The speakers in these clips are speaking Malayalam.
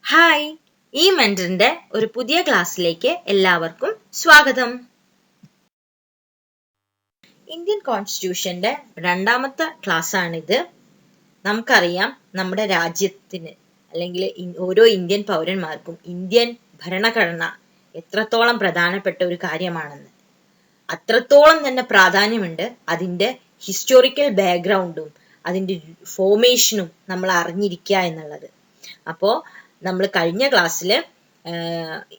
ഹായ്, ഈ മെന്ററിന്റെ ഒരു പുതിയ ക്ലാസ്സിലേക്ക് എല്ലാവർക്കും സ്വാഗതം. ഇന്ത്യൻ കോൺസ്റ്റിറ്റ്യൂഷന്റെ രണ്ടാമത്തെ ക്ലാസ് ആണിത്. നമുക്കറിയാം നമ്മുടെ രാജ്യത്തിന് അല്ലെങ്കിൽ ഓരോ ഇന്ത്യൻ പൗരന്മാർക്കും ഇന്ത്യൻ ഭരണഘടന എത്രത്തോളം പ്രധാനപ്പെട്ട ഒരു കാര്യമാണെന്ന്. അത്രത്തോളം തന്നെ പ്രാധാന്യമുണ്ട് അതിന്റെ ഹിസ്റ്റോറിക്കൽ ബാക്ക്ഗ്രൗണ്ടും അതിന്റെ ഫോർമേഷനും നമ്മൾ അറിഞ്ഞിരിക്കുക എന്നുള്ളത്. അപ്പോൾ നമ്മൾ കഴിഞ്ഞ ക്ലാസ്സിൽ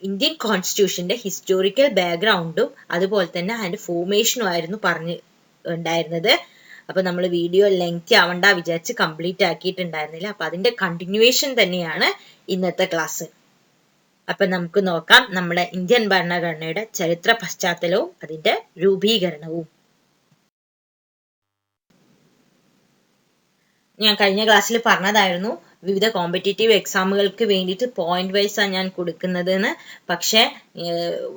ഇന്ത്യൻ കോൺസ്റ്റിറ്റ്യൂഷന്റെ ഹിസ്റ്റോറിക്കൽ ബാക്ക്ഗ്രൗണ്ടും അതുപോലെ തന്നെ അതിന്റെ ഫോർമേഷനും ആയിരുന്നു ഉണ്ടായിരുന്നത്. അപ്പൊ നമ്മൾ വീഡിയോ ലെങ്തി ആവണ്ട വിചാരിച്ച് കംപ്ലീറ്റ് ആക്കിയിട്ടുണ്ടായിരുന്നില്ല. അപ്പൊ അതിന്റെ കണ്ടിന്യൂവേഷൻ തന്നെയാണ് ഇന്നത്തെ ക്ലാസ്. അപ്പൊ നമുക്ക് നോക്കാം നമ്മുടെ ഇന്ത്യൻ ഭരണഘടനയുടെ ചരിത്ര പശ്ചാത്തലവും അതിന്റെ രൂപീകരണവും. ഞാൻ കഴിഞ്ഞ ക്ലാസ്സിൽ പറഞ്ഞതായിരുന്നു വിവിധ കോമ്പറ്റേറ്റീവ് എക്സാമുകൾക്ക് വേണ്ടിയിട്ട് പോയിന്റ് വൈസ് ആണ് ഞാൻ കൊടുക്കുന്നതെന്ന്. പക്ഷെ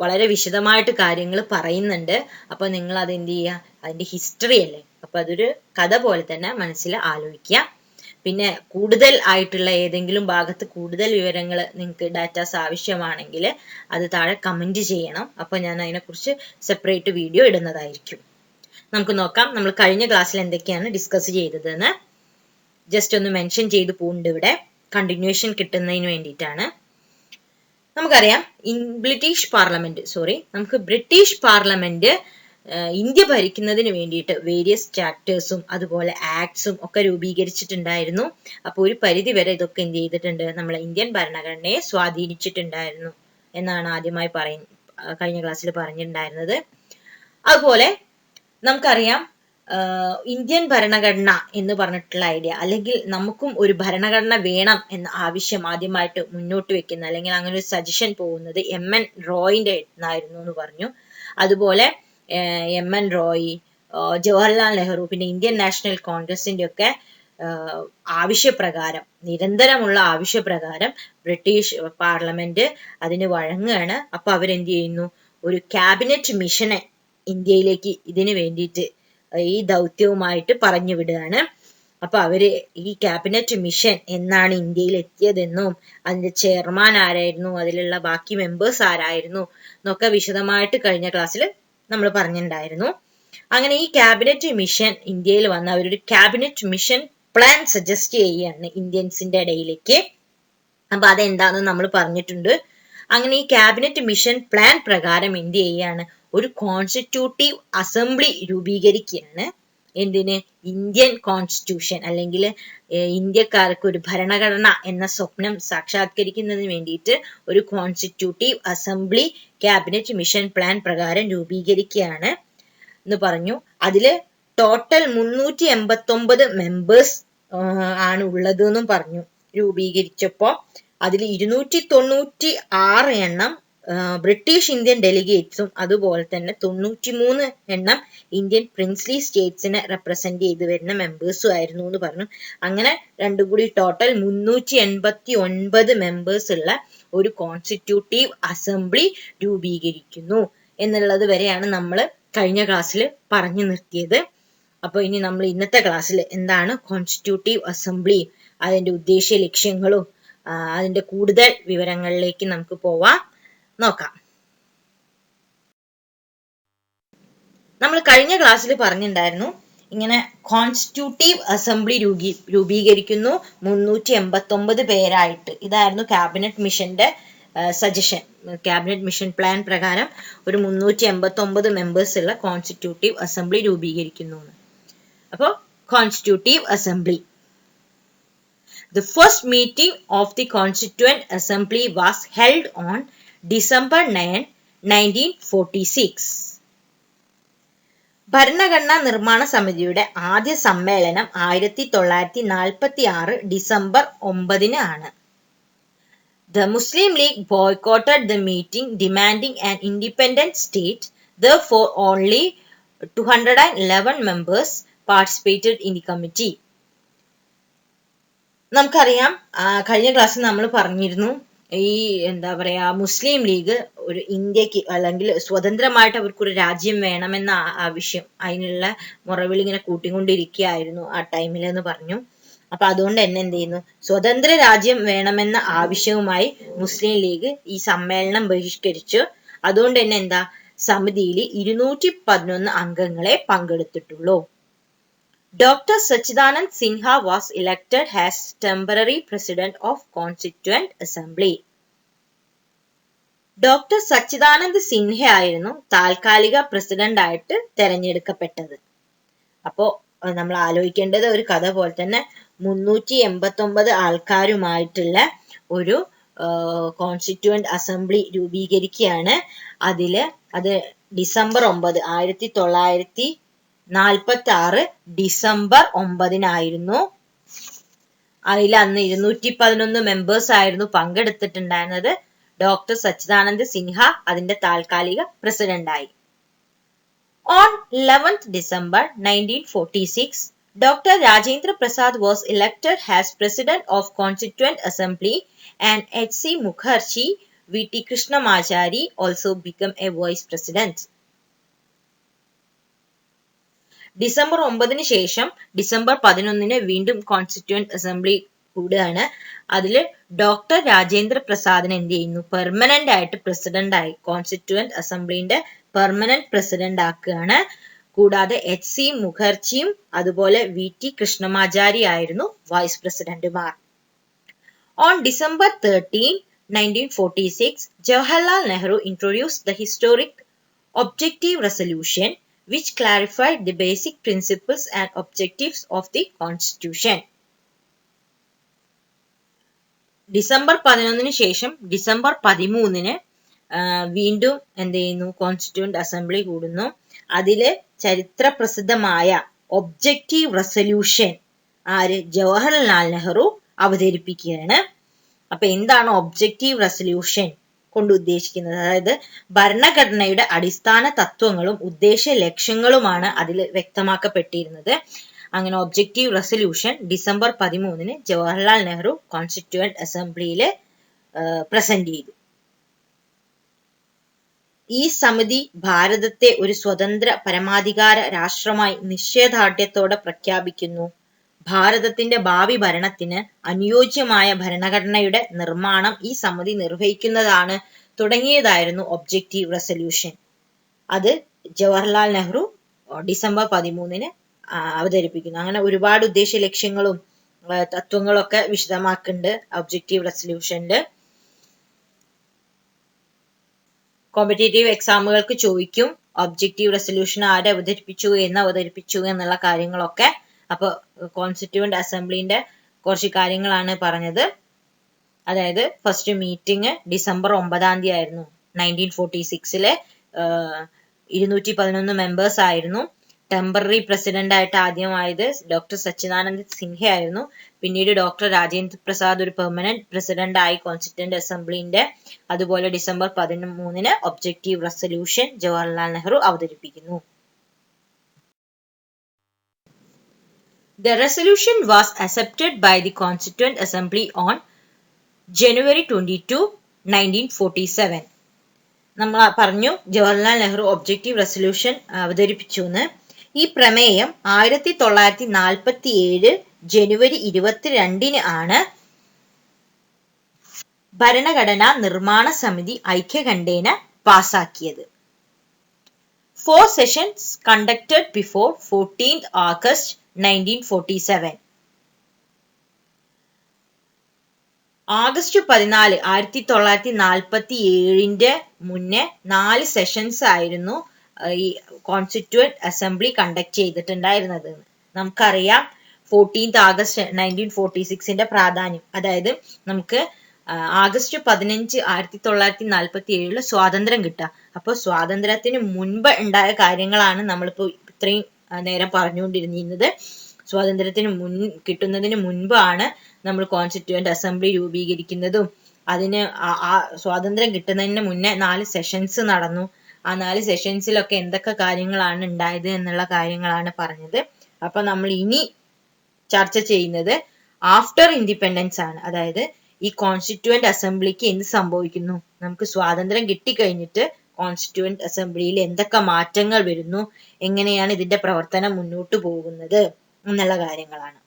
വളരെ വിശദമായിട്ട് കാര്യങ്ങൾ പറയുന്നുണ്ട്. അപ്പൊ നിങ്ങൾ അത് എന്ത് ചെയ്യുക, അതിന്റെ ഹിസ്റ്ററി അല്ലേ, അപ്പൊ അതൊരു കഥ പോലെ തന്നെ മനസ്സിൽ ആലോചിക്കുക. പിന്നെ കൂടുതൽ ആയിട്ടുള്ള ഏതെങ്കിലും ഭാഗത്ത് കൂടുതൽ വിവരങ്ങൾ നിങ്ങൾക്ക് ഡാറ്റാസ് ആവശ്യമാണെങ്കിൽ അത് താഴെ കമന്റ് ചെയ്യണം. അപ്പൊ ഞാൻ അതിനെക്കുറിച്ച് സെപ്പറേറ്റ് വീഡിയോ ഇടുന്നതായിരിക്കും. നമുക്ക് നോക്കാം നമ്മൾ കഴിഞ്ഞ ക്ലാസ്സിൽ എന്തൊക്കെയാണ് ഡിസ്കസ് ചെയ്തതെന്ന്. ജസ്റ്റ് ഒന്ന് മെൻഷൻ ചെയ്ത് പോകുന്നുണ്ട് ഇവിടെ, കണ്ടിന്യൂവേഷൻ കിട്ടുന്നതിന് വേണ്ടിയിട്ടാണ്. നമുക്കറിയാം നമുക്ക് ബ്രിട്ടീഷ് പാർലമെന്റ് ഇന്ത്യ ഭരിക്കുന്നതിന് വേണ്ടിയിട്ട് വേരിയസ് ചാപ്റ്റേഴ്സും അതുപോലെ ആക്ട്സും ഒക്കെ രൂപീകരിച്ചിട്ടുണ്ടായിരുന്നു. അപ്പോൾ ഒരു പരിധി വരെ ഇതൊക്കെ എന്ത് ചെയ്തിട്ടുണ്ട്, നമ്മളെ ഇന്ത്യൻ ഭരണഘടനയെ സ്വാധീനിച്ചിട്ടുണ്ടായിരുന്നു എന്നാണ് ആദ്യമായി കഴിഞ്ഞ ക്ലാസ്സിൽ പറഞ്ഞിട്ടുണ്ടായിരുന്നത്. അതുപോലെ നമുക്കറിയാം ഇന്ത്യൻ ഭരണഘടന എന്ന് പറഞ്ഞിട്ടുള്ള ഐഡിയ, അല്ലെങ്കിൽ നമുക്കും ഒരു ഭരണഘടന വേണം എന്ന ആവശ്യം ആദ്യമായിട്ട് മുന്നോട്ട് വെക്കുന്ന അല്ലെങ്കിൽ അങ്ങനെ ഒരു സജഷൻ പോകുന്നത് MN റോയിന്റെ ആയിരുന്നു എന്ന് പറഞ്ഞു. അതുപോലെ MN റോയ്, ജവഹർലാൽ നെഹ്റു, പിന്നെ ഇന്ത്യൻ നാഷണൽ കോൺഗ്രസിന്റെ ഒക്കെ ആവശ്യപ്രകാരം, നിരന്തരമുള്ള ആവശ്യപ്രകാരം ബ്രിട്ടീഷ് പാർലമെന്റ് അതിന് വഴങ്ങുകയാണ്. അപ്പൊ അവരെന്ത് ചെയ്യുന്നു, ഒരു ക്യാബിനറ്റ് മിഷനെ ഇന്ത്യയിലേക്ക് ഇതിനു വേണ്ടിയിട്ട് ഈ ദൗത്യവുമായിട്ട് പറഞ്ഞു വിടുകയാണ്. അപ്പൊ അവര് ഈ ക്യാബിനറ്റ് മിഷൻ എന്നാണ് ഇന്ത്യയിൽ എത്തിയതെന്നും അതിന്റെ ചെയർമാൻ ആരായിരുന്നു, അതിലുള്ള ബാക്കി മെമ്പേഴ്സ് ആരായിരുന്നു എന്നൊക്കെ വിശദമായിട്ട് കഴിഞ്ഞ ക്ലാസ്സിൽ നമ്മൾ പറഞ്ഞിട്ടുണ്ടായിരുന്നു. അങ്ങനെ ഈ ക്യാബിനറ്റ് മിഷൻ ഇന്ത്യയിൽ വന്ന് അവരൊരു ക്യാബിനറ്റ് മിഷൻ പ്ലാൻ സജസ്റ്റ് ചെയ്യുകയാണ് ഇന്ത്യൻസിന്റെ ഇടയിലേക്ക്. അപ്പൊ അതെന്താണെന്ന് നമ്മൾ പറഞ്ഞിട്ടുണ്ട്. അങ്ങനെ ഈ ക്യാബിനറ്റ് മിഷൻ പ്ലാൻ പ്രകാരം എന്ത് ചെയ്യുകയാണ്, ഒരു കോൺസ്റ്റിറ്റ്യൂട്ടീവ് അസംബ്ലി രൂപീകരിക്കുകയാണ്. എന്തിന്, ഇന്ത്യൻ കോൺസ്റ്റിറ്റ്യൂഷൻ അല്ലെങ്കിൽ ഇന്ത്യക്കാർക്ക് ഒരു ഭരണഘടന എന്ന സ്വപ്നം സാക്ഷാത്കരിക്കുന്നതിന് വേണ്ടിയിട്ട് ഒരു constitutive assembly cabinet mission plan പ്രകാരം രൂപീകരിക്കുകയാണ് എന്ന് പറഞ്ഞു. അതില് ടോട്ടൽ 389 മെമ്പേഴ്സ് ആണ് ഉള്ളത് എന്നും പറഞ്ഞു. രൂപീകരിച്ചപ്പോ അതിൽ 296 എണ്ണം ബ്രിട്ടീഷ് ഇന്ത്യൻ ഡെലിഗേറ്റ്സും അതുപോലെ തന്നെ 93 എണ്ണം ഇന്ത്യൻ പ്രിൻസ്ലി സ്റ്റേറ്റ്സിനെ റെപ്രസെന്റ് ചെയ്ത് വരുന്ന മെമ്പേഴ്സും ആയിരുന്നു എന്ന് പറഞ്ഞു. അങ്ങനെ രണ്ടും കൂടി ടോട്ടൽ 389 മെമ്പേഴ്സ് ഉള്ള ഒരു കോൺസ്റ്റിറ്റ്യൂട്ടീവ് അസംബ്ലി രൂപീകരിക്കുന്നു എന്നുള്ളത് വരെയാണ് നമ്മൾ കഴിഞ്ഞ ക്ലാസ്സിൽ പറഞ്ഞു നിർത്തിയത്. അപ്പൊ ഇനി നമ്മൾ ഇന്നത്തെ ക്ലാസ്സിൽ എന്താണ് കോൺസ്റ്റിറ്റ്യൂട്ടീവ് അസംബ്ലി, അതിന്റെ ഉദ്ദേശ ലക്ഷ്യങ്ങളും അതിന്റെ കൂടുതൽ വിവരങ്ങളിലേക്ക് നമുക്ക് നോക്കാം. നമ്മൾ കഴിഞ്ഞ ക്ലാസ്സിൽ പറഞ്ഞിട്ടുണ്ടായിരുന്നു, ഇങ്ങനെ കോൺസ്റ്റിറ്റ്യൂട്ടീവ് അസംബ്ലി രൂപീകരിക്കുന്നു 389 പേരായിട്ട്. ഇതായിരുന്നു ക്യാബിനറ്റ് മിഷന്റെ സജഷൻ. ക്യാബിനറ്റ് മിഷൻ പ്ലാൻ പ്രകാരം ഒരു 389 മെമ്പേഴ്സ് ഉള്ള കോൺസ്റ്റിറ്റ്യൂട്ടീവ് അസംബ്ലി രൂപീകരിക്കുന്നു. അപ്പോൾ constitutive assembly. The first meeting of the Constituent Assembly was held on December 9, 1946. ഭരണഘടനാ നിർമ്മാണ സമിതിയുടെ ആദ്യ സമ്മേളനം 1946 ഡിസംബർ 9 ആണ്. The Muslim League boycotted the meeting, demanding an independent state. Therefore, only 211 members participated in the committee. നമുക്കറിയാം, കഴിഞ്ഞ ക്ലാസ്സിൽ നമ്മൾ പറഞ്ഞിരുന്നു, ഈ മുസ്ലിം ലീഗ് ഒരു ഇന്ത്യക്ക് അല്ലെങ്കിൽ സ്വതന്ത്രമായിട്ട് അവർക്കൊരു രാജ്യം വേണമെന്ന ആവശ്യം, അതിനുള്ള മുറവിൽ ഇങ്ങനെ കൂട്ടിക്കൊണ്ടിരിക്കുകയായിരുന്നു ആ ടൈമിൽ എന്ന് പറഞ്ഞു. അപ്പൊ അതുകൊണ്ട് തന്നെ എന്ത് ചെയ്യുന്നു, സ്വതന്ത്ര രാജ്യം വേണമെന്ന ആവശ്യവുമായി മുസ്ലിം ലീഗ് ഈ സമ്മേളനം ബഹിഷ്കരിച്ചു. അതുകൊണ്ട് തന്നെ എന്താ, സമിതിയിൽ 211 അംഗങ്ങളെ പങ്കെടുത്തിട്ടുള്ളൂ. Dr. Sachidanand Sinha was elected as temporary president of Constituent Assembly. Doctor Sachidanand Sinha ആയിരുന്നു താൽക്കാലിക പ്രസിഡന്റ് ആയിട്ട് തെരഞ്ഞെടുക്കപ്പെട്ടത്. അപ്പോ നമ്മൾ ആലോചിക്കേണ്ടത് ഒരു കഥ പോലെ തന്നെ 389 ആൾക്കാരുമായിട്ടുള്ള ഒരു കോൺസ്റ്റിറ്റ്യൂവന്റ് അസംബ്ലി രൂപീകരിക്കുകയാണ്. അത് ഡിസംബർ 9 1946 ഡിസംബർ 9 അതിൽ അന്ന് 211 മെമ്പേഴ്സ് ആയിരുന്നു പങ്കെടുത്തിട്ടുണ്ടായിരുന്നത്. ഡോക്ടർ സച്ചിദാനന്ദ് സിൻഹ അതിന്റെ താൽക്കാലിക പ്രസിഡന്റായി. On 11th December 1946, Dr. Rajendra Prasad was elected as President of Constituent Assembly and H.C. Mukherjee, V.T. Krishnamachari also became a Vice President. December 9 ശേഷം ഡിസംബർ 11 വീണ്ടും കോൺസ്റ്റിറ്റ്യൂവന്റ് അസംബ്ലി കൂടുകയാണ്. അതില് ഡോക്ടർ രാജേന്ദ്ര പ്രസാദിനെ എന്ത് ചെയ്യുന്നു, പെർമനന്റ് ആയിട്ട് പ്രസിഡന്റ് ആയി കോൺസ്റ്റിറ്റ്യൂവന്റ് അസംബ്ലിന്റെ പെർമനന്റ് പ്രസിഡന്റ് ആക്കുകയാണ്. കൂടാതെ എച്ച് സി മുഖർജിയും അതുപോലെ വി ടി കൃഷ്ണമാചാരി ആയിരുന്നു വൈസ് പ്രസിഡന്റുമാർ. On December 13, 1946, Jawaharlal Nehru introduced the historic Objective Resolution, which clarified the basic principles and objectives of the Constitution. December 11 ശേഷം ഡിസംബർ 13 വീണ്ടും എന്ത് ചെയ്യുന്നു, കോൺസ്റ്റിറ്റ്യൂവന്റ് അസംബ്ലി കൂടുന്നു. അതില് ചരിത്ര പ്രസിദ്ധമായ ഒബ്ജക്റ്റീവ് റെസൊല്യൂഷൻ ജവഹർലാൽ നെഹ്റു അവതരിപ്പിക്കുകയാണ്. അപ്പൊ എന്താണ് ഒബ്ജക്റ്റീവ് റെസൊല്യൂഷൻ കൊണ്ട് ഉദ്ദേശിക്കുന്നത്? അതായത് ഭരണഘടനയുടെ അടിസ്ഥാന തത്വങ്ങളും ഉദ്ദേശ ലക്ഷ്യങ്ങളുമാണ് അതിൽ വ്യക്തമാക്കപ്പെട്ടിരുന്നത്. അങ്ങനെ objective resolution December 13 Jawaharlal Nehru constituent അസംബ്ലിയിൽ പ്രസന്റ് ചെയ്തു. ഈ സമിതി ഭാരതത്തെ ഒരു സ്വതന്ത്ര പരമാധികാര രാഷ്ട്രമായി നിശ്ചയദാർഢ്യത്തോടെ പ്രഖ്യാപിക്കുന്നു. ഭാരതത്തിന്റെ ഭാവി ഭരണത്തിന് അനുയോജ്യമായ ഭരണഘടനയുടെ നിർമ്മാണം ഈ സമിതി നിർവഹിക്കുന്നതാണ് തുടങ്ങിയതായിരുന്നു ഒബ്ജക്റ്റീവ് റെസൊല്യൂഷൻ. അത് ജവഹർലാൽ നെഹ്റു ഡിസംബർ 13 അവതരിപ്പിക്കുന്നു. അങ്ങനെ ഒരുപാട് ഉദ്ദേശ ലക്ഷ്യങ്ങളും തത്വങ്ങളൊക്കെ വിശദമാക്കുന്നുണ്ട് ഒബ്ജക്റ്റീവ് റെസൊല്യൂഷനില്. കോമ്പറ്റേറ്റീവ് എക്സാമുകൾക്ക് ചോദിക്കും ഒബ്ജക്റ്റീവ് റെസൊല്യൂഷൻ ആരെ അവതരിപ്പിച്ചു, എന്ന് അവതരിപ്പിച്ചു എന്നുള്ള കാര്യങ്ങളൊക്കെ. അപ്പൊ കോൺസ്റ്റിറ്റ്യൂവന്റ് അസംബ്ലിന്റെ കുറച്ച് കാര്യങ്ങളാണ് പറഞ്ഞത്. അതായത് ഫസ്റ്റ് മീറ്റിംഗ് ഡിസംബർ 9 ആയിരുന്നു 1946. 211 മെമ്പേഴ്സ് ആയിരുന്നു. ടെമ്പററി പ്രസിഡന്റ് ആയിട്ട് ആദ്യമായത് ഡോക്ടർ സച്ചിദാനന്ദ് സിൻഹ ആയിരുന്നു. പിന്നീട് ഡോക്ടർ രാജേന്ദ്ര പ്രസാദ് ഒരു പെർമനന്റ് പ്രസിഡന്റ് ആയി കോൺസ്റ്റിറ്റ്യൂവന്റ് അസംബ്ലിന്റെ. അതുപോലെ December 13 objective resolution Jawaharlal Nehru അവതരിപ്പിക്കുന്നു. The resolution was accepted by the Constituent Assembly on January 22, 1947. നമ്മൾ പറഞ്ഞു ജവഹർലാൽ നെഹ്റു ഒബ്ജക്റ്റീവ് റെസൊല്യൂഷൻ അവതരിപ്പിച്ചു എന്ന്. ഈ പ്രമേയം 1947 ജനുവരി 22 ആണ് ഭരണഘടനാ നിർമ്മാണ സമിതി ഐക്യകണ്ഠേന പാസാക്കിയത്. 4 sessions conducted before 14th August 1947. August 14, 1947 മുന്നേ 4 സെഷൻസ് ആയിരുന്നു ഈ കോൺസ്റ്റിറ്റ്യൂവന്റ് അസംബ്ലി കണ്ടക്ട് ചെയ്തിട്ടുണ്ടായിരുന്നത്. നമുക്കറിയാം 14th August 1946 പ്രാധാന്യം. അതായത് നമുക്ക് ആഗസ്റ്റ് 15, 1947 സ്വാതന്ത്ര്യം കിട്ടുക. അപ്പൊ സ്വാതന്ത്ര്യത്തിന് മുൻപ് ഉണ്ടായ കാര്യങ്ങളാണ് നമ്മളിപ്പോ ഇത്രയും നേരം പറഞ്ഞുകൊണ്ടിരുന്നത്. സ്വാതന്ത്ര്യത്തിന് കിട്ടുന്നതിന് മുൻപാണ് നമ്മൾ കോൺസ്റ്റിറ്റ്യൂവന്റ് അസംബ്ലി രൂപീകരിക്കുന്നതും. അതിന് ആ സ്വാതന്ത്ര്യം കിട്ടുന്നതിന് മുന്നേ 4 സെഷൻസ് നടന്നു. ആ 4 സെഷൻസിലൊക്കെ എന്തൊക്കെ കാര്യങ്ങളാണ് ഉണ്ടായത് എന്നുള്ള കാര്യങ്ങളാണ് പറഞ്ഞത്. അപ്പൊ നമ്മൾ ഇനി ചർച്ച ചെയ്യുന്നത് ആഫ്റ്റർ ഇൻഡിപെൻഡൻസ് ആണ്. അതായത് ഈ കോൺസ്റ്റിറ്റ്യൂവന്റ് അസംബ്ലിക്ക് എന്ത് സംഭവിക്കുന്നു, നമുക്ക് സ്വാതന്ത്ര്യം കിട്ടിക്കഴിഞ്ഞിട്ട് കോൺസ്റ്റിറ്റ്യൂവന്റ് അസംബ്ലിയിൽ എന്തൊക്കെ മാറ്റങ്ങൾ വരുന്നു, എങ്ങനെയാണ് ഇതിന്റെ പ്രവർത്തനം മുന്നോട്ട് പോകുന്നത് എന്നുള്ള കാര്യങ്ങളാണ്.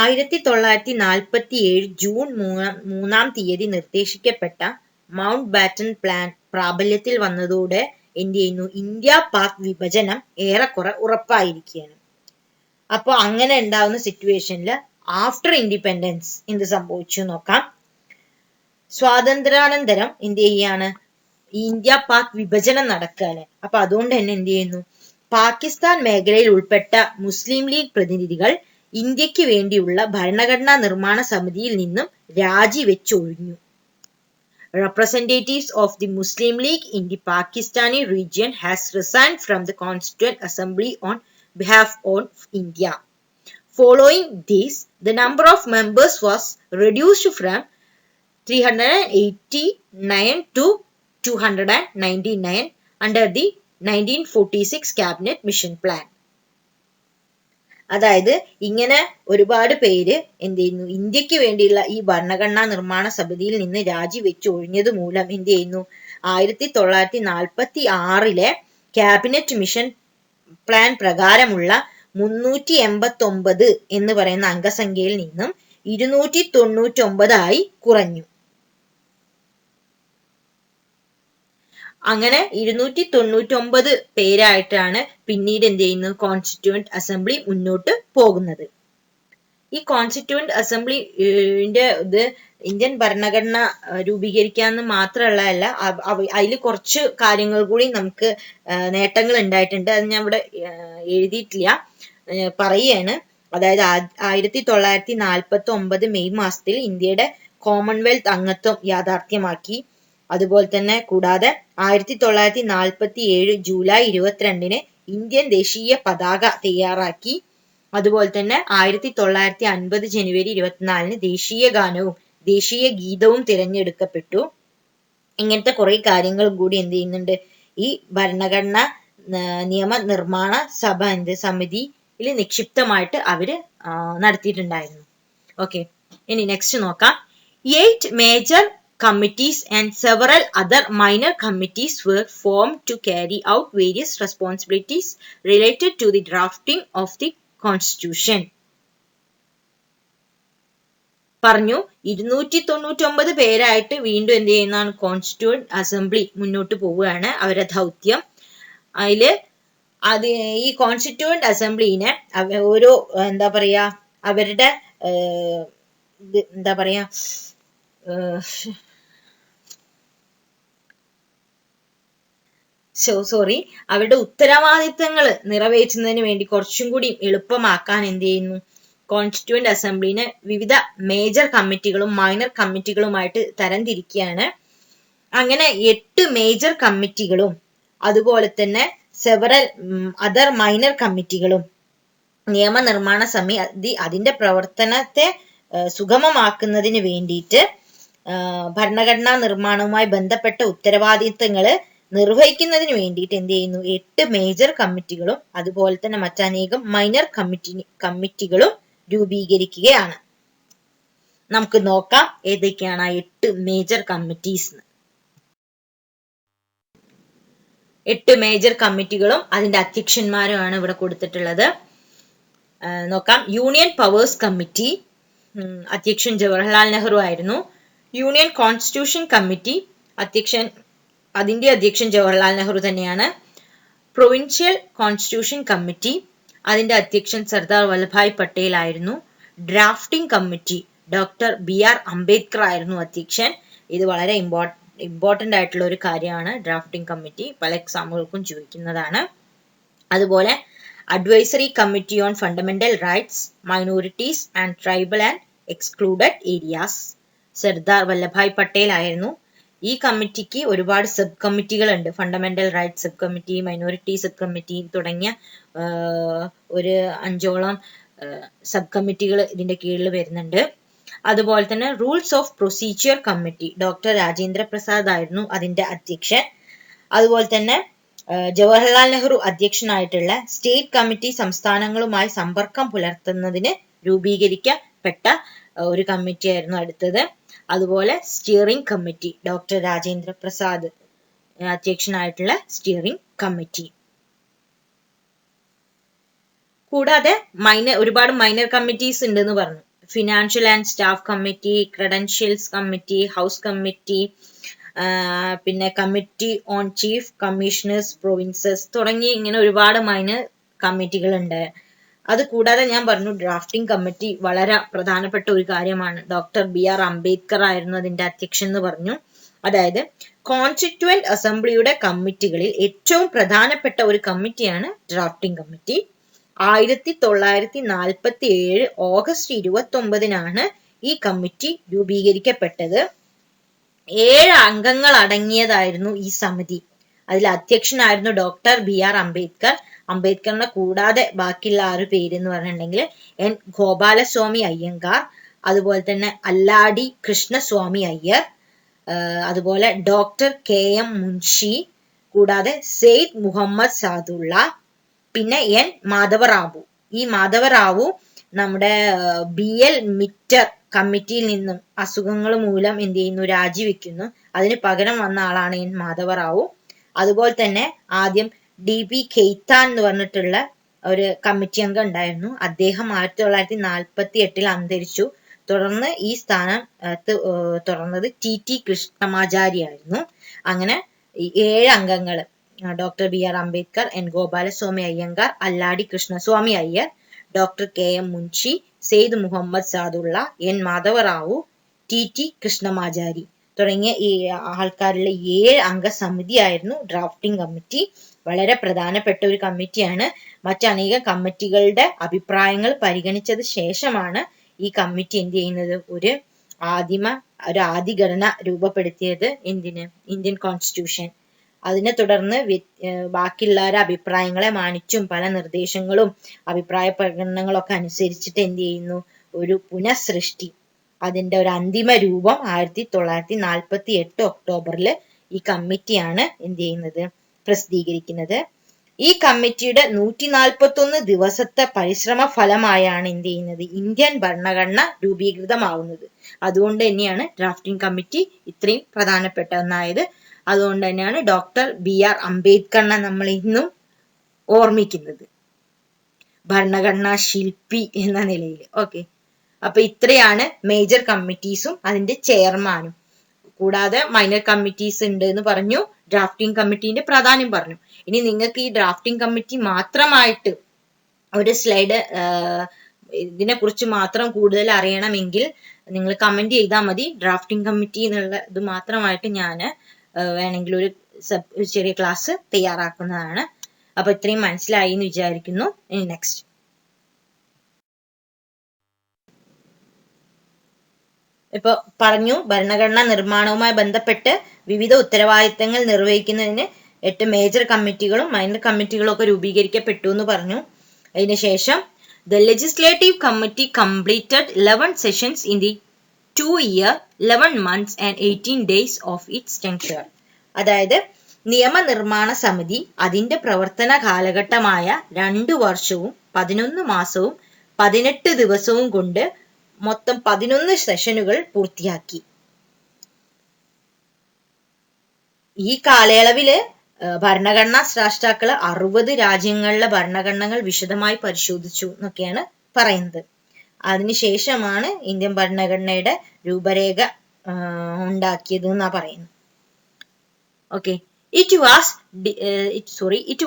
1947 ജൂൺ 3-ാം തീയതി നിർദ്ദേശിക്കപ്പെട്ട മൗണ്ട് ബാറ്റൺ പ്ലാൻ പ്രാബല്യത്തിൽ വന്നതോടെ എന്ത് ചെയ്യുന്നു, ഇന്ത്യ പാക് വിഭജനം ഏറെക്കുറെ ഉറപ്പായിരിക്കുകയാണ്. അപ്പോൾ അങ്ങനെ ഉണ്ടാവുന്ന സിറ്റുവേഷനിൽ ആഫ്റ്റർ ഇൻഡിപെൻഡൻസ് എന്ത് സംഭവിച്ചു നോക്കാം. സ്വാതന്ത്ര്യാനന്തരം എന്ത് ചെയ്യാണ്, ഇന്ത്യ പാക് വിഭജനം നടക്കുകയാണ്. അപ്പൊ അതുകൊണ്ട് തന്നെ എന്ത് ചെയ്യുന്നു, പാകിസ്ഥാൻ മേഖലയിൽ ഉൾപ്പെട്ട മുസ്ലിം ലീഗ് പ്രതിനിധികൾ ഇന്ത്യക്ക് വേണ്ടിയുള്ള ഭരണഘടനാ നിർമ്മാണ സമിതിയിൽ നിന്നും രാജിവെച്ചൊഴിഞ്ഞു. Representatives of the Muslim League in the Pakistani region has resigned from the Constituent Assembly on behalf of India. Following this, the number of members was reduced from 389 to 299 under the 1946 Cabinet Mission Plan. അതായത് ഇങ്ങനെ ഒരുപാട് പേര് എന്ത് ചെയ്യുന്നു, ഇന്ത്യക്ക് വേണ്ടിയുള്ള ഈ ഭരണഘടനാ നിർമ്മാണ സമിതിയിൽ നിന്ന് രാജിവെച്ച് ഒഴിഞ്ഞത് മൂലം എന്ത് ചെയ്യുന്നു, 1946 ക്യാബിനറ്റ് മിഷൻ പ്ലാൻ പ്രകാരമുള്ള 389 എന്ന് പറയുന്ന അംഗസംഖ്യയിൽ നിന്നും 299 കുറഞ്ഞു. അങ്ങനെ 299 പേരായിട്ടാണ് പിന്നീട് എന്ത് ചെയ്യുന്നത്, കോൺസ്റ്റിറ്റ്യൂവന്റ് അസംബ്ലി മുന്നോട്ട് പോകുന്നത്. ഈ കോൺസ്റ്റിറ്റ്യൂവന്റ് അസംബ്ലിന്റെ ഇത് ഇന്ത്യൻ ഭരണഘടന രൂപീകരിക്കാന്ന് മാത്രമുള്ളതല്ല, അതിൽ കുറച്ച് കാര്യങ്ങൾ കൂടി നമുക്ക് നേട്ടങ്ങൾ ഉണ്ടായിട്ടുണ്ട്. അത് ഞാൻ ഇവിടെ എഴുതിയിട്ടില്ല, പറയുകയാണ്. അതായത് 1949 മെയ് മാസത്തിൽ ഇന്ത്യയുടെ കോമൺവെൽത്ത് അംഗത്വം യാഥാർത്ഥ്യമാക്കി. അതുപോലെ തന്നെ കൂടാതെ 1947 ജൂലൈ 22 ഇന്ത്യൻ ദേശീയ പതാക തയ്യാറാക്കി. അതുപോലെ തന്നെ 1950 ജനുവരി 24 ദേശീയ ഗാനവും ദേശീയ ഗീതവും തിരഞ്ഞെടുക്കപ്പെട്ടു. ഇങ്ങനത്തെ കുറെ കാര്യങ്ങൾ കൂടി എന്ത് ചെയ്യുന്നുണ്ട്, ഈ ഭരണഘടന നിയമനിർമ്മാണ സഭ സമിതിയിൽ നിക്ഷിപ്തമായിട്ട് അവര് നടത്തിയിട്ടുണ്ടായിരുന്നു. ഓക്കെ, ഇനി നെക്സ്റ്റ് നോക്കാം. 8 major committees and several other minor committees were formed to carry out various responsibilities related to the drafting of the constitution. പറഞ്ഞു 299 പേരായിട്ട് വീണ്ടും എന്ത് ചെയ്യുന്നതാണ്, കോൺസ്റ്റിറ്റ്യൂവന്റ് അസംബ്ലി മുന്നോട്ട് പോവുകയാണ് അവരുടെ ദൗത്യം. ഈ കോൺസ്റ്റിറ്റ്യൂവന്റ് അസംബ്ലിനെ ഓരോ എന്താ പറയാ അവരുടെ എന്താ പറയാ അവരുടെ ഉത്തരവാദിത്തങ്ങൾ നിറവേറ്റുന്നതിന് വേണ്ടി കുറച്ചും കൂടി എളുപ്പമാക്കാൻ എന്ത് ചെയ്യുന്നു, കോൺസ്റ്റിറ്റ്യൂവന്റ് അസംബ്ലിനെ വിവിധ മേജർ കമ്മിറ്റികളും മൈനർ കമ്മിറ്റികളുമായിട്ട് തരംതിരിക്കുകയാണ്. അങ്ങനെ 8 മേജർ കമ്മിറ്റികളും അതുപോലെ തന്നെ സെവറൽ അതർ മൈനർ കമ്മിറ്റികളും നിയമനിർമ്മാണ സമിതി അതിന്റെ പ്രവർത്തനത്തെ സുഗമമാക്കുന്നതിന് വേണ്ടിയിട്ട് ഭരണഘടനാ നിർമ്മാണവുമായി ബന്ധപ്പെട്ട ഉത്തരവാദിത്തങ്ങൾ നിർവഹിക്കുന്നതിന് വേണ്ടിയിട്ട് എന്ത് ചെയ്യുന്നു, 8 മേജർ കമ്മിറ്റികളും അതുപോലെ തന്നെ മറ്റനേകം മൈനർ കമ്മിറ്റികളും രൂപീകരിക്കുകയാണ്. നമുക്ക് നോക്കാം ഏതൊക്കെയാണ് ആ 8 മേജർ കമ്മിറ്റീസ്. 8 മേജർ കമ്മിറ്റികളും അതിന്റെ അധ്യക്ഷന്മാരുമാണ് ഇവിടെ കൊടുത്തിട്ടുള്ളത്. നോക്കാം. യൂണിയൻ പവേഴ്സ് കമ്മിറ്റി, അധ്യക്ഷൻ ജവഹർലാൽ നെഹ്റു ആയിരുന്നു. യൂണിയൻ കോൺസ്റ്റിറ്റ്യൂഷൻ കമ്മിറ്റി, അതിന്റെ അധ്യക്ഷൻ ജവഹർലാൽ നെഹ്റു തന്നെയാണ്. പ്രൊവിൻഷ്യൽ കോൺസ്റ്റിറ്റ്യൂഷൻ കമ്മിറ്റി, അതിന്റെ അധ്യക്ഷൻ സർദാർ വല്ലഭായ് പട്ടേൽ ആയിരുന്നു. Drafting committee, doctor BR Ambedkar ആയിരുന്നു അധ്യക്ഷൻ. ഇത് വളരെ ഇമ്പോർട്ടന്റ് ആയിട്ടുള്ള ഒരു കാര്യമാണ് ഡ്രാഫ്റ്റിംഗ് കമ്മിറ്റി, പല എക്സാമുകൾക്കും ചോദിക്കുന്നതാണ്. അതുപോലെ advisory committee on fundamental rights, minorities and tribal and excluded areas, Sardar Vallabhbhai Patel ആയിരുന്നു. ഈ കമ്മിറ്റിക്ക് ഒരുപാട് സബ് കമ്മിറ്റികൾ ഉണ്ട്. Fundamental rights sub committee, minority sub committee തുടങ്ങിയ ഒരു 5ഓളം സബ് കമ്മിറ്റികൾ ഇതിന്റെ കീഴിൽ വരുന്നുണ്ട്. അതുപോലെ തന്നെ rules of procedure committee, doctor Rajendra Prasad ആയിരുന്നു അതിന്റെ അധ്യക്ഷൻ. അതുപോലെ തന്നെ ജവഹർലാൽ നെഹ്റു അധ്യക്ഷനായിട്ടുള്ള സ്റ്റേറ്റ് കമ്മിറ്റി സംസ്ഥാനങ്ങളുമായി സമ്പർക്കം പുലർത്തുന്നതിന് രൂപീകരിക്കപ്പെട്ട ഒരു കമ്മിറ്റി ആയിരുന്നു അടുത്തത്. അതുപോലെ steering committee, doctor Rajendra Prasad അധ്യക്ഷനായിട്ടുള്ള സ്റ്റിയറിംഗ് കമ്മിറ്റി. കൂടാതെ ഒരുപാട് മൈനർ കമ്മിറ്റീസ് ഉണ്ടെന്ന് പറഞ്ഞു. Financial and staff committee, credentials committee, house committee, പിന്നെ committee on chief commissioners provinces തുടങ്ങി ഇങ്ങനെ ഒരുപാട് മൈനർ കമ്മിറ്റികളുണ്ട്. അത് കൂടാതെ ഞാൻ പറഞ്ഞു ഡ്രാഫ്റ്റിംഗ് കമ്മിറ്റി വളരെ പ്രധാനപ്പെട്ട ഒരു കാര്യമാണ്. ഡോക്ടർ BR അംബേദ്കർ ആയിരുന്നു അതിന്റെ അധ്യക്ഷൻ എന്ന് പറഞ്ഞു. അതായത് കോൺസ്റ്റിറ്റ്യുവന്റ് അസംബ്ലിയുടെ കമ്മിറ്റികളിൽ ഏറ്റവും പ്രധാനപ്പെട്ട ഒരു കമ്മിറ്റിയാണ് ഡ്രാഫ്റ്റിംഗ് കമ്മിറ്റി. 1947 ഓഗസ്റ്റ് 29 ഈ കമ്മിറ്റി രൂപീകരിക്കപ്പെട്ടത്. 7 അംഗങ്ങൾ അടങ്ങിയതായിരുന്നു ഈ സമിതി. അതിൽ അധ്യക്ഷനായിരുന്നു ഡോക്ടർ BR അംബേദ്കർ. അംബേദ്കറിനെ കൂടാതെ ബാക്കിയുള്ള 6 പേര് എന്ന് പറഞ്ഞിട്ടുണ്ടെങ്കിൽ N ഗോപാലസ്വാമി അയ്യങ്കാർ, അതുപോലെ തന്നെ അല്ലാടി കൃഷ്ണസ്വാമി അയ്യർ, അതുപോലെ ഡോക്ടർ KM മുൻഷി, കൂടാതെ സെയ്ദ് മുഹമ്മദ് സാദുള്ള, പിന്നെ N മാധവറാവു. ഈ മാധവറാവു നമ്മുടെ BL മിറ്റർ കമ്മിറ്റിയിൽ നിന്നും അസുഖങ്ങൾ മൂലം എന്ത് ചെയ്യുന്നു, രാജിവെക്കുന്നു. അതിന് പകരം വന്ന ആളാണ് N മാധവറാവു. അതുപോലെ തന്നെ ആദ്യം DB ഖെയ്ത്താൻ എന്ന് പറഞ്ഞിട്ടുള്ള ഒരു കമ്മിറ്റി അംഗം ഉണ്ടായിരുന്നു. അദ്ദേഹം 1948 അന്തരിച്ചു. തുടർന്ന് ഈ സ്ഥാനം തുടർന്നത് TT കൃഷ്ണമാചാരി ആയിരുന്നു. അങ്ങനെ 7 അംഗങ്ങൾ doctor BR Ambedkar, N Gopalaswami Ayyangar, Alladi Krishnaswami Ayyar, doctor KM Munshi, Syed Muhammad Saadulla, N Madhava Rao, TT Krishnamachari തുടങ്ങിയ ഈ ആൾക്കാരുള്ള 7 അംഗ സമിതിയായിരുന്നു ഡ്രാഫ്റ്റിംഗ് കമ്മിറ്റി. വളരെ പ്രധാനപ്പെട്ട ഒരു കമ്മിറ്റിയാണ്. മറ്റനേകം കമ്മിറ്റികളുടെ അഭിപ്രായങ്ങൾ പരിഗണിച്ചത് ശേഷമാണ് ഈ കമ്മിറ്റി എന്ത് ചെയ്യുന്നത്, ഒരു ആദിഘടന രൂപപ്പെടുത്തിയത്. Indian constitution. അതിനെ തുടർന്ന് ബാക്കിയുള്ളവരുടെ അഭിപ്രായങ്ങളെ മാനിച്ചും പല നിർദ്ദേശങ്ങളും അഭിപ്രായ പ്രകടനങ്ങളൊക്കെ അനുസരിച്ചിട്ട് എന്ത് ചെയ്യുന്നു, ഒരു പുനഃസൃഷ്ടി, അതിന്റെ ഒരു അന്തിമ രൂപം 1948 ഒക്ടോബറിൽ ഈ കമ്മിറ്റിയാണ് എന്ത് ചെയ്യുന്നത്, പ്രസിദ്ധീകരിക്കുന്നത്. ഈ കമ്മിറ്റിയുടെ 141 ദിവസത്തെ പരിശ്രമ ഫലമായാണ് എന്ത് ചെയ്യുന്നത്, ഇന്ത്യൻ ഭരണഘടന രൂപീകൃതമാവുന്നത്. അതുകൊണ്ട് തന്നെയാണ് ഡ്രാഫ്റ്റിംഗ് കമ്മിറ്റി ഇത്രയും പ്രധാനപ്പെട്ട ഒന്നായത്. അതുകൊണ്ട് തന്നെയാണ് ഡോക്ടർ BR അംബേദ്കറിനെ നമ്മൾ ഇന്നും ഓർമ്മിക്കുന്നത് ഭരണഘടനാ ശില്പി എന്ന നിലയിൽ. ഓക്കെ, അപ്പൊ ഇത്രയാണ് മേജർ കമ്മിറ്റീസും അതിന്റെ ചെയർമാനും. കൂടാതെ മൈനർ കമ്മിറ്റീസ് ഉണ്ട് എന്ന് പറഞ്ഞു, ഡ്രാഫ്റ്റിംഗ് കമ്മിറ്റീന്റെ പ്രാധാന്യം പറഞ്ഞു. ഇനി നിങ്ങൾക്ക് ഈ ഡ്രാഫ്റ്റിംഗ് കമ്മിറ്റി മാത്രമായിട്ട് ഒരു സ്ലൈഡ് ഇതിനെ കുറിച്ച് മാത്രം കൂടുതൽ അറിയണമെങ്കിൽ നിങ്ങൾ കമന്റ് ചെയ്താൽ മതി. ഡ്രാഫ്റ്റിംഗ് കമ്മിറ്റി എന്നുള്ള ഇത് മാത്രമായിട്ട് ഞാൻ വേണമെങ്കിൽ ഒരു ചെറിയ ക്ലാസ് തയ്യാറാക്കുന്നതാണ്. അപ്പൊ ഇത്രയും മനസ്സിലായി എന്ന് വിചാരിക്കുന്നു. ഇനി നെക്സ്റ്റ് ഇപ്പൊ പറഞ്ഞു, ഭരണഘടനാ നിർമ്മാണവുമായി ബന്ധപ്പെട്ട് വിവിധ ഉത്തരവാദിത്തങ്ങൾ നിർവഹിക്കുന്നതിന് 8 മേജർ കമ്മിറ്റികളും മൈനർ കമ്മിറ്റികളും ഒക്കെ രൂപീകരിക്കപ്പെട്ടു എന്ന് പറഞ്ഞു. അതിനുശേഷം the legislative committee completed 11 sessions in the 2 year 11 months and 18 days of its tenure. അതായത് നിയമനിർമ്മാണ സമിതി അതിന്റെ പ്രവർത്തന കാലഘട്ടമായ 2 വർഷവും 11 മാസവും 18 ദിവസവും കൊണ്ട് മൊത്തം 11 സെഷനുകൾ പൂർത്തിയാക്കി. ഈ കാലയളവില് ഭരണഘടനാ സ്രഷ്ടാക്കള് 60 രാജ്യങ്ങളിലെ ഭരണഘടനകൾ വിശദമായി പരിശോധിച്ചു എന്നൊക്കെയാണ് പറയുന്നത്. അതിനുശേഷമാണ് ഇന്ത്യൻ ഭരണഘടനയുടെ രൂപരേഖ ഉണ്ടാക്കിയത് എന്നാ പറയുന്നത്. Okay, it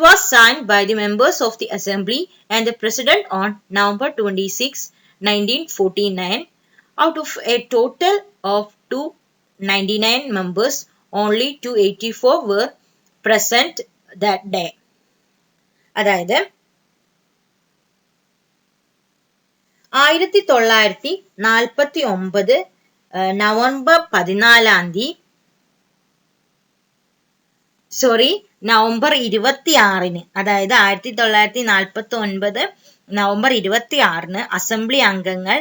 was signed by the members of the assembly and the president on November 26, 1949. Out of a total of 299 members, only 284 were present that day. അതായത് 1949 നവംബർ 26 നവംബർ 26 അതായത് 1949 നവംബർ 26 അസംബ്ലി അംഗങ്ങൾ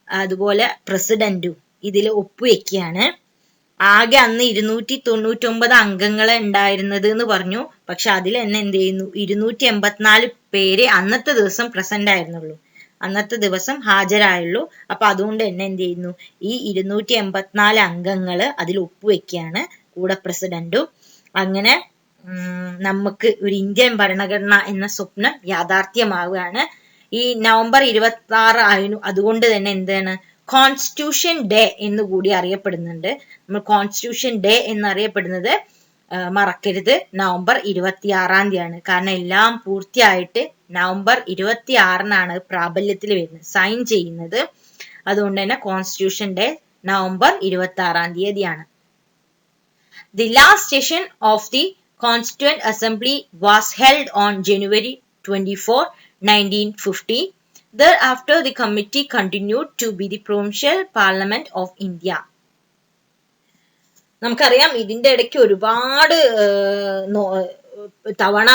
അതുപോലെ പ്രസിഡന്റും ഇതിൽ ഒപ്പുവെക്കുകയാണ്. ആകെ അന്ന് 299 അംഗങ്ങൾ ഉണ്ടായിരുന്നത് എന്ന് പറഞ്ഞു. പക്ഷെ അതിൽ തന്നെ എന്ത് ചെയ്യുന്നു, 284 പേര് അന്നത്തെ ദിവസം പ്രസന്റ് ആയിരുന്നുള്ളൂ, അന്നത്തെ ദിവസം ഹാജരായുള്ളൂ. അപ്പൊ അതുകൊണ്ട് തന്നെ എന്ത് ചെയ്യുന്നു, ഈ 284 അംഗങ്ങൾ അതിൽ ഒപ്പുവെക്കുകയാണ്, കൂടെ പ്രസിഡന്റും. അങ്ങനെ നമുക്ക് ഒരു ഇന്ത്യൻ ഭരണഘടന എന്ന സ്വപ്നം യാഥാർത്ഥ്യമാവുകയാണ്. ഈ നവംബർ 26 ആയിരുന്നു. അതുകൊണ്ട് തന്നെ എന്താണ് കോൺസ്റ്റിറ്റ്യൂഷൻ ഡേ എന്ന് കൂടി അറിയപ്പെടുന്നുണ്ട്. നമ്മൾ കോൺസ്റ്റിറ്റ്യൂഷൻ ഡേ എന്നറിയപ്പെടുന്നത് മറക്കരുത് നവംബർ 26 തീയതിയാണ്. കാരണം എല്ലാം പൂർത്തിയായിട്ട് നവംബർ 26 പ്രാബല്യത്തിൽ വരുന്നത്, സൈൻ ചെയ്യുന്നത്. അതുകൊണ്ട് തന്നെ കോൺസ്റ്റിറ്റ്യൂഷൻ ഡേ നവംബർ 26 തീയതിയാണ്. The last session of the Constituent Assembly was held on January 24, 1950. Thereafter, the committee continued to be the Provincial Parliament of India. നമുക്കറിയാം ഇതിന്റെ ഇടയ്ക്ക് ഒരുപാട് തവണ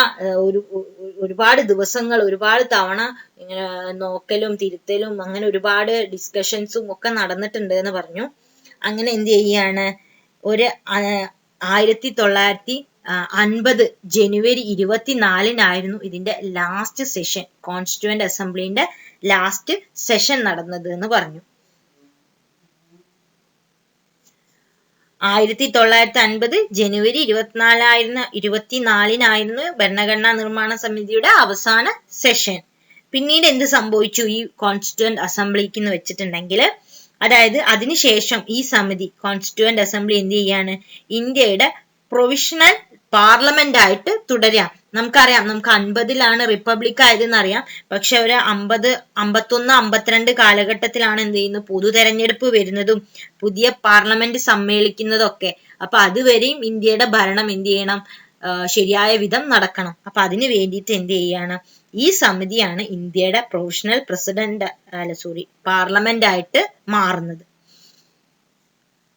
ഒരുപാട് ദിവസങ്ങൾ ഒരുപാട് തവണ ഇങ്ങനെ നോക്കലും തിരുത്തലും അങ്ങനെ ഒരുപാട് ഡിസ്കഷൻസും ഒക്കെ നടന്നിട്ടുണ്ട് എന്ന് പറഞ്ഞു. അങ്ങനെ എന്ത് ചെയ്യാണ്, ഒരു 1950 ജനുവരി 24 ഇതിന്റെ ലാസ്റ്റ് സെഷൻ, കോൺസ്റ്റിറ്റ്യൂവന്റ് അസംബ്ലിന്റെ ലാസ്റ്റ് സെഷൻ നടന്നത് എന്ന് പറഞ്ഞു. 1950 ജനുവരി 24 ഭരണഘടനാ നിർമ്മാണ സമിതിയുടെ അവസാന സെഷൻ. പിന്നീട് എന്ത് സംഭവിച്ചു ഈ കോൺസ്റ്റിറ്റ്യൂവന്റ് അസംബ്ലിക്ക് എന്ന് വെച്ചിട്ടുണ്ടെങ്കിൽ, അതായത് അതിനുശേഷം ഈ സമിതി കോൺസ്റ്റിറ്റ്യൂവന്റ് അസംബ്ലി എന്ത് ചെയ്യാണ്, ഇന്ത്യയുടെ പ്രൊവിഷണൽ പാർലമെന്റ് ആയിട്ട് തുടരാം. നമുക്കറിയാം, നമുക്ക് 50 റിപ്പബ്ലിക് ആയതെന്ന് അറിയാം. പക്ഷെ ഒരു 50, 51, 52 കാലഘട്ടത്തിലാണ് എന്ത് ചെയ്യുന്നത്, പൊതു തെരഞ്ഞെടുപ്പ് വരുന്നതും പുതിയ പാർലമെന്റ് സമ്മേളിക്കുന്നതൊക്കെ. അപ്പൊ അതുവരെയും ഇന്ത്യയുടെ ഭരണം എന്ത് ചെയ്യണം, ശരിയായ വിധം നടക്കണം. അപ്പൊ അതിന് വേണ്ടിയിട്ട് എന്ത് ചെയ്യാണ്, ഈ സമിതിയാണ് ഇന്ത്യയുടെ പ്രൊവിഷണൽ പാർലമെന്റ് ആയിട്ട് മാറുന്നത്.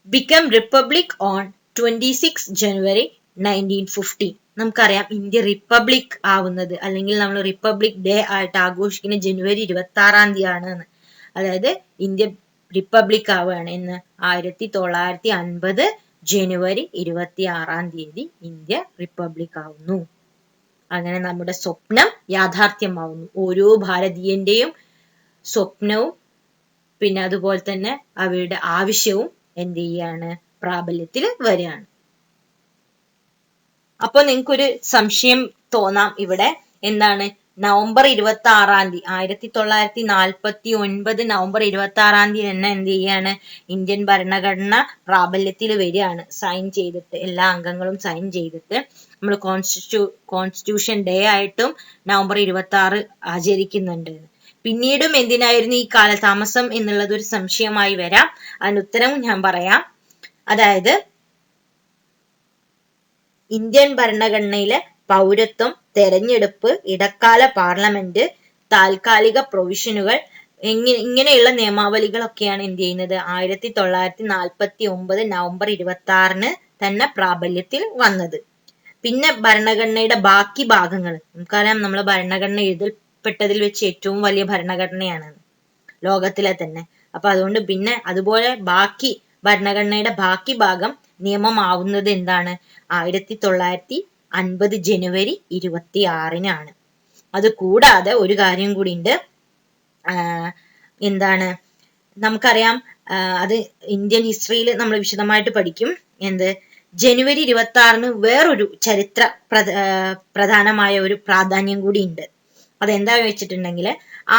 ബിക്കം റിപ്പബ്ലിക് ഓൺ 26 ജനുവരി 1950. നമുക്കറിയാം ഇന്ത്യ റിപ്പബ്ലിക് ആവുന്നത്, അല്ലെങ്കിൽ നമ്മൾ റിപ്പബ്ലിക് ഡേ ആയിട്ട് ആഘോഷിക്കുന്ന ജനുവരി 26 എന്ന്. അതായത് ഇന്ത്യ റിപ്പബ്ലിക് ആവുകയാണ് എന്ന് 1950 ജനുവരി 26 ഇന്ത്യ റിപ്പബ്ലിക് ആവുന്നു. അങ്ങനെ നമ്മുടെ സ്വപ്നം യാഥാർത്ഥ്യമാവുന്നു. ഓരോ ഭാരതീയന്റെയും സ്വപ്നവും പിന്നെ അതുപോലെ തന്നെ അവരുടെ ആവശ്യവും എന്ത് ചെയ്യാണ്, പ്രാബല്യത്തിൽ വരികയാണ്. അപ്പൊ നിങ്ങൾക്കൊരു സംശയം തോന്നാം ഇവിടെ, എന്താണ് നവംബർ 26 1949 നവംബർ 26 തന്നെ എന്ത് ചെയ്യാണ്, ഇന്ത്യൻ ഭരണഘടന പ്രാബല്യത്തിൽ വരികയാണ്, സൈൻ ചെയ്തിട്ട്, എല്ലാ അംഗങ്ങളും സൈൻ ചെയ്തിട്ട്. നമ്മൾ കോൺസ്റ്റിറ്റ്യൂഷൻ ഡേ ആയിട്ടും നവംബർ 26 ആചരിക്കുന്നുണ്ട്. പിന്നീടും എന്തിനായിരുന്നു ഈ കാലതാമസം എന്നുള്ളത് ഒരു സംശയമായി വരാം. അതിന് ഉത്തരം ഞാൻ പറയാം. അതായത് ഇന്ത്യൻ ഭരണഘടനയിലെ പൗരത്വം, തെരഞ്ഞെടുപ്പ്, ഇടക്കാല പാർലമെന്റ്, താൽക്കാലിക പ്രൊവിഷനുകൾ ഇങ്ങനെയുള്ള നിയമാവലികളൊക്കെയാണ് എന്ത് ചെയ്യുന്നത് 1949 നവംബർ 26 തന്നെ പ്രാബല്യത്തിൽ വന്നത്. പിന്നെ ഭരണഘടനയുടെ ബാക്കി ഭാഗങ്ങൾ, നമുക്കറിയാം നമ്മളെ ഭരണഘടന എഴുതപ്പെട്ടതിൽ വെച്ച് ഏറ്റവും വലിയ ഭരണഘടനയാണ് ലോകത്തിലെ തന്നെ. അപ്പൊ അതുകൊണ്ട് പിന്നെ അതുപോലെ ബാക്കി ഭരണഘടനയുടെ ബാക്കി ഭാഗം നിയമമാവുന്നത് എന്താണ് 1950 ജനുവരി 26 അത് കൂടാതെ ഒരു കാര്യം കൂടി ഉണ്ട്. എന്താണ്, നമുക്കറിയാം അത് ഇന്ത്യൻ ഹിസ്റ്ററിയിൽ നമ്മൾ വിശദമായിട്ട് പഠിക്കും. എന്ത്, ജനുവരി 26 വേറൊരു ചരിത്ര പ്രധാനമായ ഒരു പ്രാധാന്യം കൂടി ഉണ്ട്. അതെന്താ വെച്ചിട്ടുണ്ടെങ്കിൽ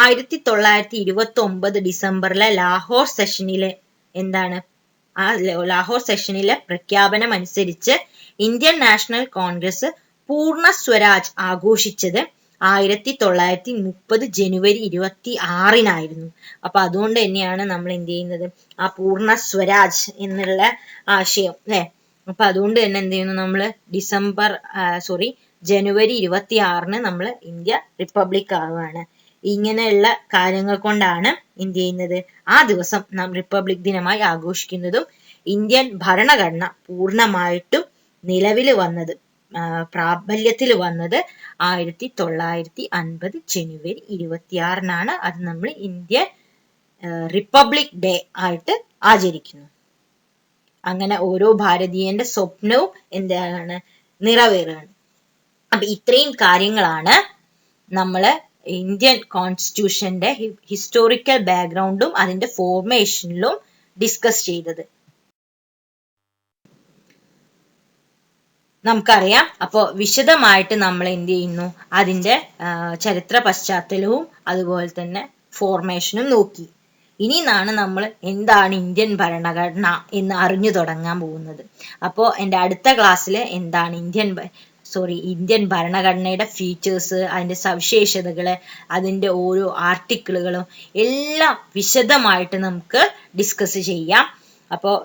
1929 ഡിസംബറിലെ ലാഹോർ സെഷനിലെ എന്താണ്, ആ ലാഹോർ സെഷനിലെ പ്രഖ്യാപനം അനുസരിച്ച് ഇന്ത്യൻ നാഷണൽ കോൺഗ്രസ് പൂർണ്ണ സ്വരാജ് ആഘോഷിച്ചത് 1930 ജനുവരി 26 അപ്പൊ അതുകൊണ്ട് തന്നെയാണ് നമ്മൾ എന്ത് ചെയ്യുന്നത്, ആ പൂർണ്ണ സ്വരാജ് എന്നുള്ള ആശയം അല്ലെ. അപ്പൊ അതുകൊണ്ട് തന്നെ എന്ത് ചെയ്യുന്നു, നമ്മള് ജനുവരി 26 നമ്മൾ ഇന്ത്യ റിപ്പബ്ലിക് ആവുകയാണ്. ഇങ്ങനെയുള്ള കാര്യങ്ങൾ കൊണ്ടാണ് എന്ത് ചെയ്യുന്നത്, ആ ദിവസം നാം റിപ്പബ്ലിക് ദിനമായി ആഘോഷിക്കുന്നതും ഇന്ത്യൻ ഭരണഘടന പൂർണ്ണമായിട്ടും നിലവിൽ വന്നത്, പ്രാബല്യത്തിൽ വന്നത് 1950 ജനുവരി 26 അത് നമ്മൾ ഇന്ത്യൻ റിപ്പബ്ലിക് ഡേ ആയിട്ട് ആചരിക്കുന്നു. അങ്ങനെ ഓരോ ഭാരതീയന്റെ സ്വപ്നവും എന്താണ്, നിറവേറുകയാണ്. അപ്പൊ ഇത്രയും കാര്യങ്ങളാണ് നമ്മള് ഇന്ത്യൻ കോൺസ്റ്റിറ്റ്യൂഷന്റെ ഹിസ്റ്റോറിക്കൽ ബാക്ക്ഗ്രൗണ്ടും അതിന്റെ ഫോർമേഷനിലും ഡിസ്കസ് ചെയ്തത്. നമുക്കറിയാം. അപ്പോൾ വിശദമായിട്ട് നമ്മൾ എന്ത് ചെയ്യുന്നു, അതിന്റെ ചരിത്ര പശ്ചാത്തലവും അതുപോലെ തന്നെ ഫോർമേഷനും നോക്കി. ഇനി നിന്നാണ് നമ്മൾ എന്താണ് ഇന്ത്യൻ ഭരണഘടന എന്ന് അറിഞ്ഞു തുടങ്ങാൻ പോകുന്നത്. അപ്പോൾ എൻ്റെ അടുത്ത ക്ലാസ്സിൽ എന്താണ് ഇന്ത്യൻ ഭരണഘടനയുടെ ഫീച്ചേഴ്സ്, അതിന്റെ സവിശേഷതകൾ, അതിന്റെ ഓരോ ആർട്ടിക്കിളുകളും എല്ലാം വിശദമായിട്ട് നമുക്ക് ഡിസ്കസ് ചെയ്യാം. അപ്പോൾ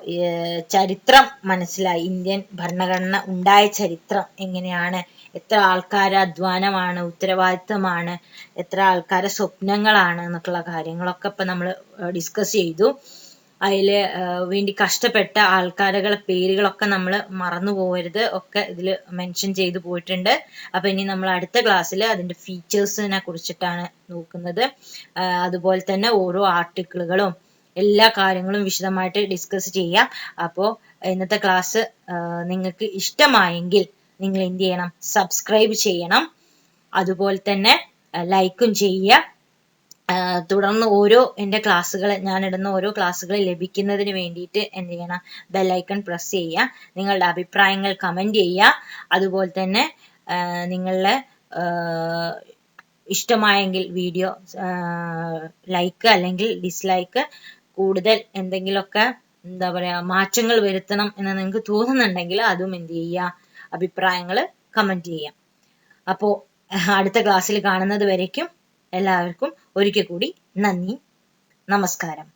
ചരിത്രം മനസ്സിലായി, ഇന്ത്യൻ ഭരണഘടന ഉണ്ടായ ചരിത്രം എങ്ങനെയാണ്, എത്ര ആൾക്കാരെ അധ്വാനമാണ്, ഉത്തരവാദിത്തമാണ്, എത്ര ആൾക്കാരെ സ്വപ്നങ്ങളാണ് എന്നൊക്കെയുള്ള കാര്യങ്ങളൊക്കെ ഇപ്പം നമ്മൾ ഡിസ്കസ് ചെയ്തു. അതിൽ വേണ്ടി കഷ്ടപ്പെട്ട ആൾക്കാരുടെ പേരുകളൊക്കെ നമ്മൾ മറന്നു പോകരുത്, ഒക്കെ ഇതിൽ മെൻഷൻ ചെയ്തു പോയിട്ടുണ്ട്. അപ്പം ഇനി നമ്മൾ അടുത്ത ക്ലാസ്സിൽ അതിൻ്റെ ഫീച്ചേഴ്സിനെ കുറിച്ചിട്ടാണ് നോക്കുന്നത്. അതുപോലെ തന്നെ ഓരോ ആർട്ടിക്കിളുകളും എല്ലാ കാര്യങ്ങളും വിശദമായിട്ട് ഡിസ്കസ് ചെയ്യാം. അപ്പോൾ ഇന്നത്തെ ക്ലാസ് നിങ്ങൾക്ക് ഇഷ്ടമായെങ്കിൽ നിങ്ങൾ എന്ത് ചെയ്യണം, സബ്സ്ക്രൈബ് ചെയ്യണം, അതുപോലെ തന്നെ ലൈക്കും ചെയ്യുക. തുടർന്ന് എൻ്റെ ക്ലാസ്സുകൾ, ഞാനിടുന്ന ഓരോ ക്ലാസ്സുകൾ ലഭിക്കുന്നതിന് വേണ്ടിയിട്ട് എന്ത് ചെയ്യണം, ബെല്ലൈക്കൺ പ്രസ് ചെയ്യുക. നിങ്ങളുടെ അഭിപ്രായങ്ങൾ കമൻറ്റ് ചെയ്യുക. അതുപോലെ തന്നെ നിങ്ങളുടെ ഇഷ്ടമായെങ്കിൽ വീഡിയോ ലൈക്ക് അല്ലെങ്കിൽ ഡിസ്ലൈക്ക്, കൂടുതൽ എന്തെങ്കിലുമൊക്കെ എന്താ പറയുക മാറ്റങ്ങൾ വരുത്തണം എന്ന് നിങ്ങൾക്ക് തോന്നുന്നുണ്ടെങ്കിൽ അതും എന്ത് ചെയ്യുക, അഭിപ്രായങ്ങൾ കമൻറ്റ് ചെയ്യാം. അപ്പോൾ അടുത്ത ക്ലാസ്സിൽ കാണുന്നത് വരയ്ക്കും എല്ലാവർക്കും ഒരിക്കൽ കൂടി നന്ദി, നമസ്കാരം.